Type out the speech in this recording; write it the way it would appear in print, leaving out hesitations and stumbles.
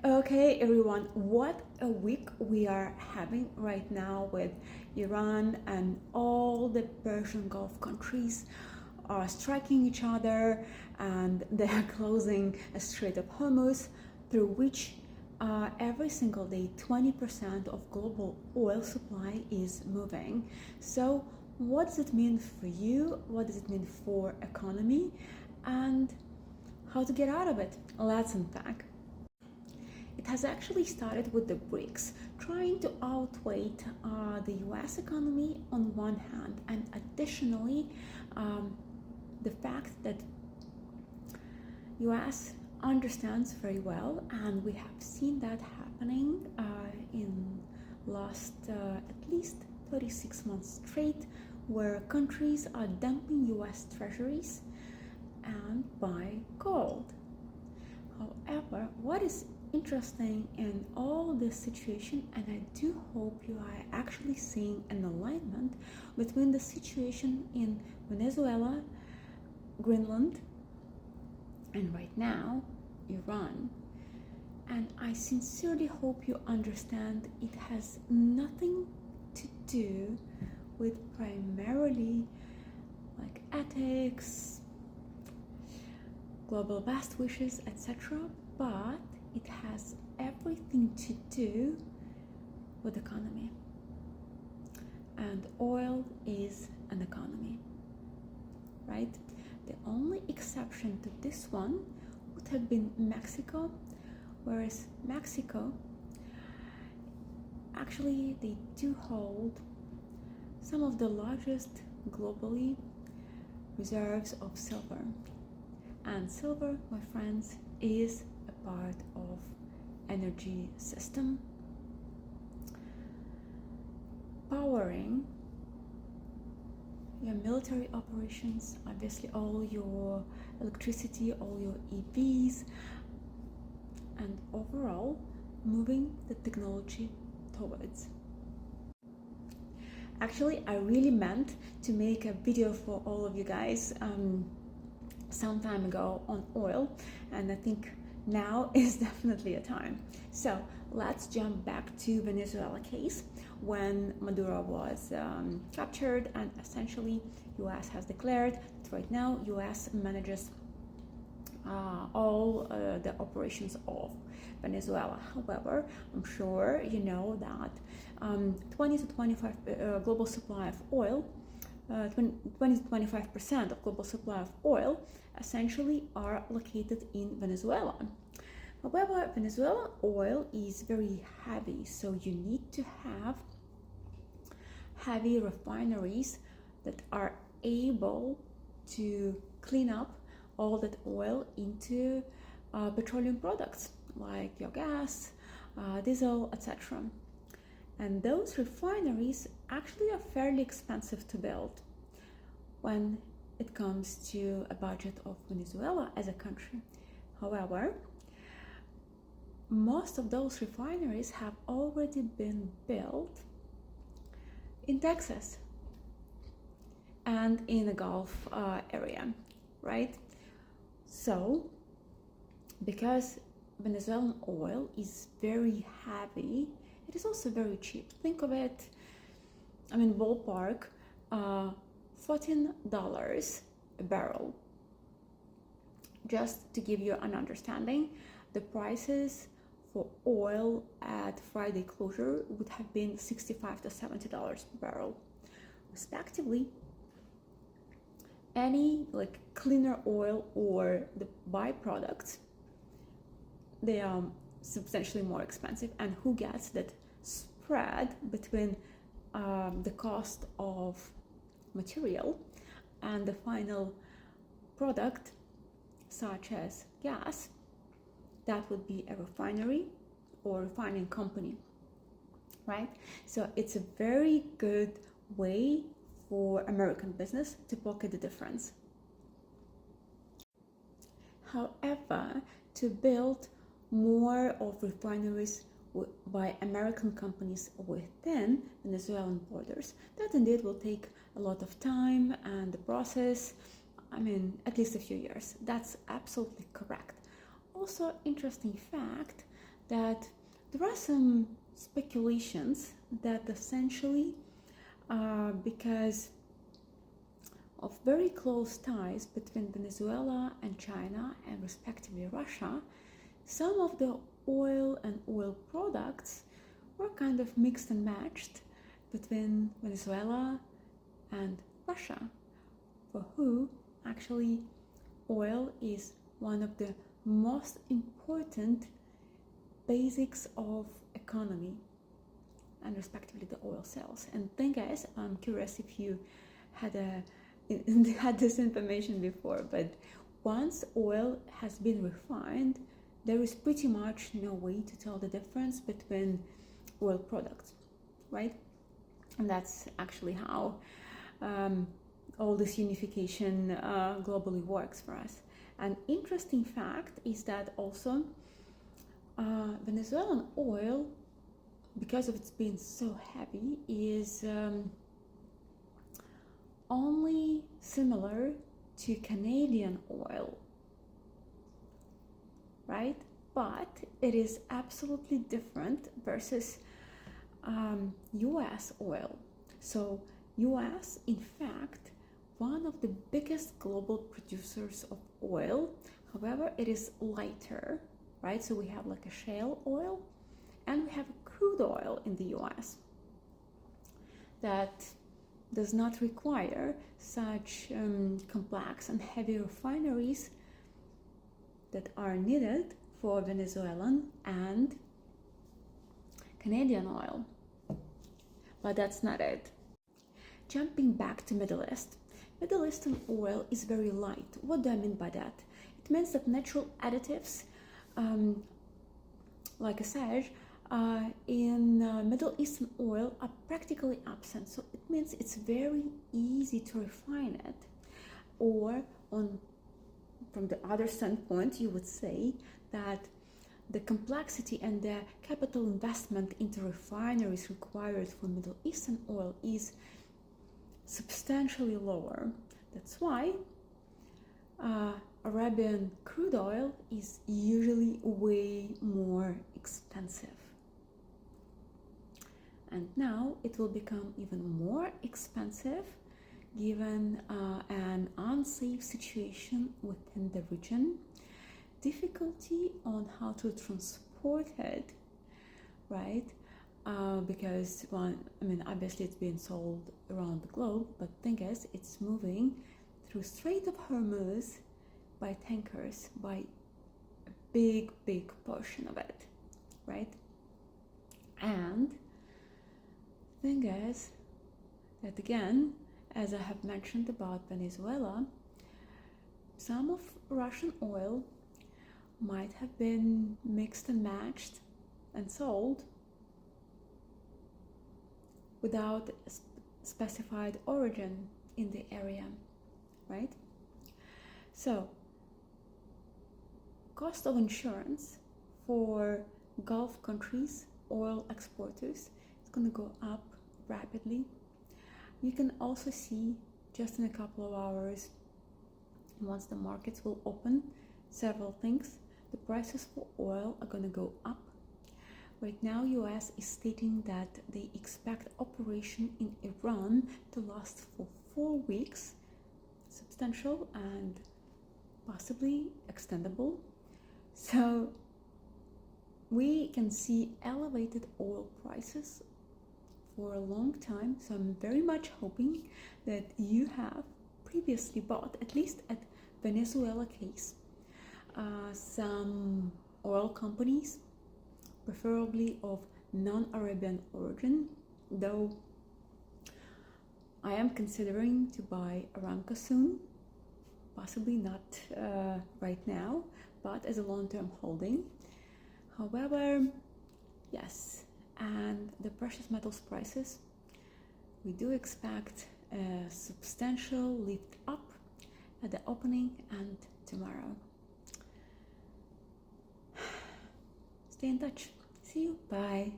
Okay, everyone, what a week we are having right now with Iran and all the Persian Gulf countries are striking each other, and they are closing a Strait of Hormuz through which every single day 20% of global oil supply is moving. So what does it mean for you? What does it mean for economy? And how to get out of it? Let's unpack. It has actually started with the BRICS trying to outweigh the US economy on one hand, and additionally the fact that US understands very well, and we have seen that happening in last at least 36 months straight, where countries are dumping US treasuries and buy gold. However, what is interesting in all this situation, and I do hope you are actually seeing an alignment between the situation in Venezuela, Greenland, and right now Iran. And I sincerely hope you understand it has nothing to do with primarily like ethics, global best wishes, etc., but it has everything to do with economy. And oil is an economy, right? The only exception to this one would have been Mexico, whereas Mexico, actually they do hold some of the largest globally reserves of silver. And silver, my friends, is a part of energy system powering your military operations, obviously all your electricity, all your EVs, and overall moving the technology towards. Actually, I really meant to make a video for all of you guys some time ago on oil, and I think now is definitely a time. So let's jump back to Venezuela case when Maduro was captured, and essentially US has declared that right now US manages all the operations of Venezuela. However, I'm sure you know that 20 to 25 global supply of oil 20 to 25% of global supply of oil essentially are located in Venezuela. However, Venezuela oil is very heavy, so you need to have heavy refineries that are able to clean up all that oil into petroleum products like your gas, diesel, etc. And those refineries actually are fairly expensive to build when it comes to a budget of Venezuela as a country. However, most of those refineries have already been built in Texas and in the Gulf area, right? So, because Venezuelan oil is very heavy, it is also very cheap. Think of it, I mean, ballpark, $14 a barrel. Just to give you an understanding, the prices for oil at Friday closure would have been $65 to $70 per barrel, respectively. Any like cleaner oil or the byproducts, they are substantially more expensive, and who gets that spread between the cost of material and the final product, such as gas? That would be a refinery or refining company, right? So it's a very good way for American business to pocket the difference. However, to build more of refineries by American companies within Venezuelan borders, that indeed will take a lot of time, and the process, I mean, at least a few years. That's absolutely correct. Also, interesting fact that there are some speculations that essentially because of very close ties between Venezuela and China and respectively Russia, some of the oil and oil products were kind of mixed and matched between Venezuela and Russia, for who actually oil is one of the most important basics of economy and respectively the oil sales. And thing is, I'm curious if you had this information before, but once oil has been refined, there is pretty much no way to tell the difference between oil products, right? And that's actually how all this unification globally works for us. An interesting fact is that also Venezuelan oil, because of its being so heavy, is only similar to Canadian oil, right? But it is absolutely different versus US oil. So US, in fact, one of the biggest global producers of oil. However, it is lighter, right? So we have like a shale oil and we have crude oil in the US that does not require such complex and heavy refineries that are needed for Venezuelan and Canadian oil. But that's not it. Jumping back to Middle East. Middle Eastern oil is very light. What do I mean by that? It means that natural additives, like I said, in Middle Eastern oil are practically absent. So it means it's very easy to refine it. Or from the other standpoint, you would say that the complexity and the capital investment into refineries required for Middle Eastern oil is substantially lower. That's why Arabian crude oil is usually way more expensive. And now it will become even more expensive given an unsafe situation within the region, difficulty on how to transport it, right? Because obviously it's being sold around the globe, but thing is, it's moving through Strait of Hormuz by tankers, by a big portion of it, right? And thing is that, again, as I have mentioned about Venezuela, some of Russian oil might have been mixed and matched and sold without a specified origin in the area, right? So, cost of insurance for Gulf countries, oil exporters, is going to go up rapidly. You can also see just in a couple of hours, once the markets will open, several things. The prices for oil are going to go up. Right now, US is stating that they expect operation in Iran to last for 4 weeks, substantial and possibly extendable. So we can see elevated oil prices for a long time. So I'm very much hoping that you have previously bought, at least at Venezuela case, some oil companies, preferably of non-Arabian origin, though I am considering to buy Aramco soon, possibly not right now, but as a long-term holding. However, yes, and the precious metals prices, we do expect a substantial lift up at the opening and tomorrow. Stay in touch. See you. Bye.